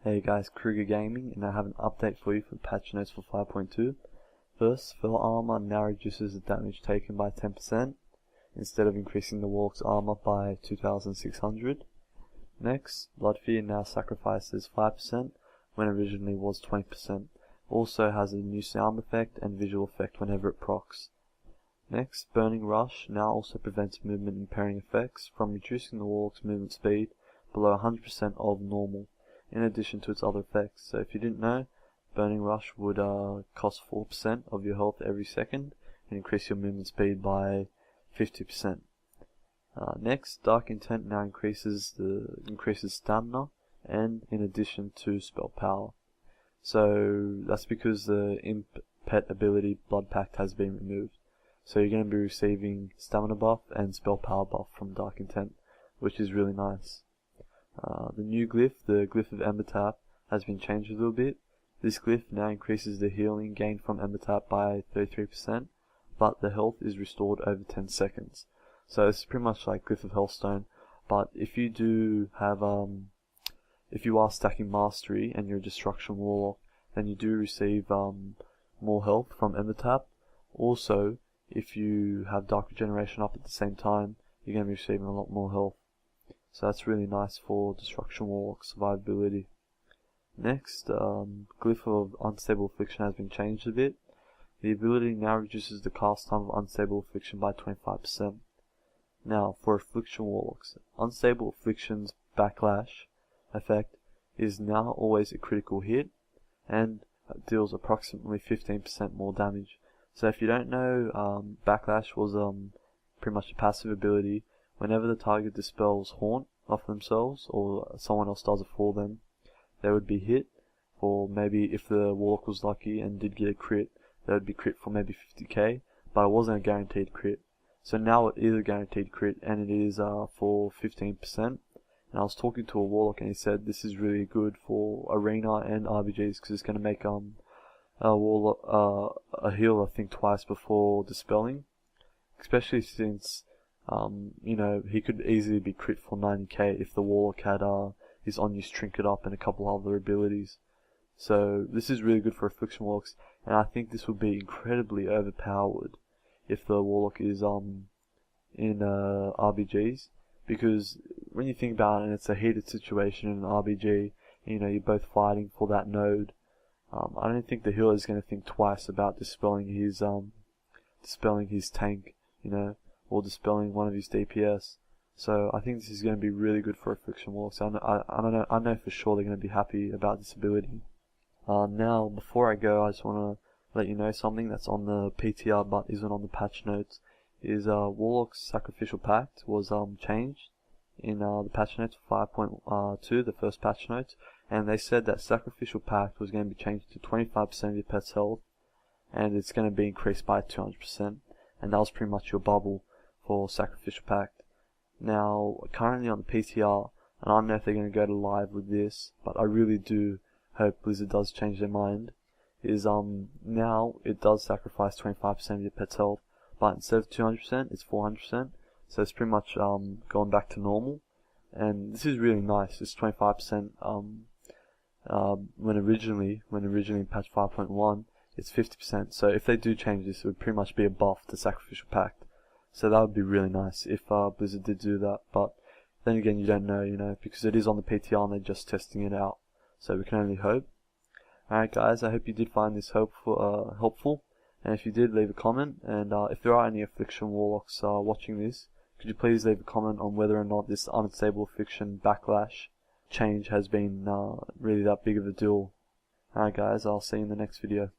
Hey guys, Kruger Gaming, and I have an update for you for patch notes for 5.2. First, Fell Armor now reduces the damage taken by 10%, instead of increasing the Warlock's armor by 2600. Next, Blood Fear now sacrifices 5% when originally was 20%. Also has a new sound effect and visual effect whenever it procs. Next, Burning Rush now also prevents movement impairing effects from reducing the Warlock's movement speed below 100% of normal, in addition to its other effects. So if you didn't know, Burning Rush would cost 4% of your health every second and increase your movement speed by 50%. Next, Dark Intent now increases stamina and in addition to spell power. So that's because the Imp pet ability Blood Pact has been removed. So you're going to be receiving stamina buff and spell power buff from Dark Intent, which is really nice. The new glyph, the glyph of Ember Tap, has been changed a little bit. This glyph now increases the healing gained from Ember Tap by 33%, but the health is restored over 10 seconds. So it's pretty much like Glyph of Hellstone, but if you do have, if you are stacking Mastery and you're a Destruction Warlock, then you do receive more health from Ember Tap. Also, if you have Dark Regeneration up at the same time, you're going to be receiving a lot more health. So that's really nice for Destruction Warlock survivability. Next, Glyph of Unstable Affliction has been changed a bit. The ability now reduces the cast time of Unstable Affliction by 25%. Now, for Affliction Warlocks, Unstable Affliction's Backlash effect is now always a critical hit and deals approximately 15% more damage. So if you don't know, Backlash was pretty much a passive ability. Whenever the target dispels Haunt off themselves, or someone else does it for them, they would be hit for maybe, if the Warlock was lucky and did get a crit, they would be crit for maybe 50k, but it wasn't a guaranteed crit. So now it is a guaranteed crit, and it is for 15%. And I was talking to a Warlock and he said this is really good for Arena and RBGs, because it's going to make a healer think twice before dispelling, especially since you know, he could easily be crit for 90k if the Warlock had his on-use trinket up and a couple other abilities. So this is really good for Affliction Warlocks, and I think this would be incredibly overpowered if the Warlock is in RBGs, because when you think about it, and it's a heated situation in an RBG, you know, you're both fighting for that node. I don't think the healer is going to think twice about dispelling his tank, you know, or dispelling one of his DPS. So I think this is going to be really good for Affliction Warlocks. I know for sure they're going to be happy about this ability. Now, before I go, I just want to let you know something that's on the PTR but isn't on the patch notes. Is Warlock's Sacrificial Pact was changed in the patch notes 5.2, the first patch notes, and they said that Sacrificial Pact was going to be changed to 25% of your pet's health, and it's going to be increased by 200%, and that was pretty much your bubble for Sacrificial Pact. Now, currently on the PTR, and I don't know if they're going to go to live with this, but I really do hope Blizzard does change their mind, is now it does sacrifice 25% of your pet's health, but instead of 200%, it's 400%, so it's pretty much going back to normal, and this is really nice. It's 25% when originally in patch 5.1, it's 50%, so if they do change this, it would pretty much be a buff to Sacrificial Pact. So that would be really nice if Blizzard did do that, but then again, you don't know, you know, because it is on the PTR and they're just testing it out. So we can only hope. Alright guys, I hope you did find this helpful, and if you did, leave a comment, and if there are any Affliction Warlocks watching this, could you please leave a comment on whether or not this Unstable Affliction Backlash change has been really that big of a deal. Alright guys, I'll see you in the next video.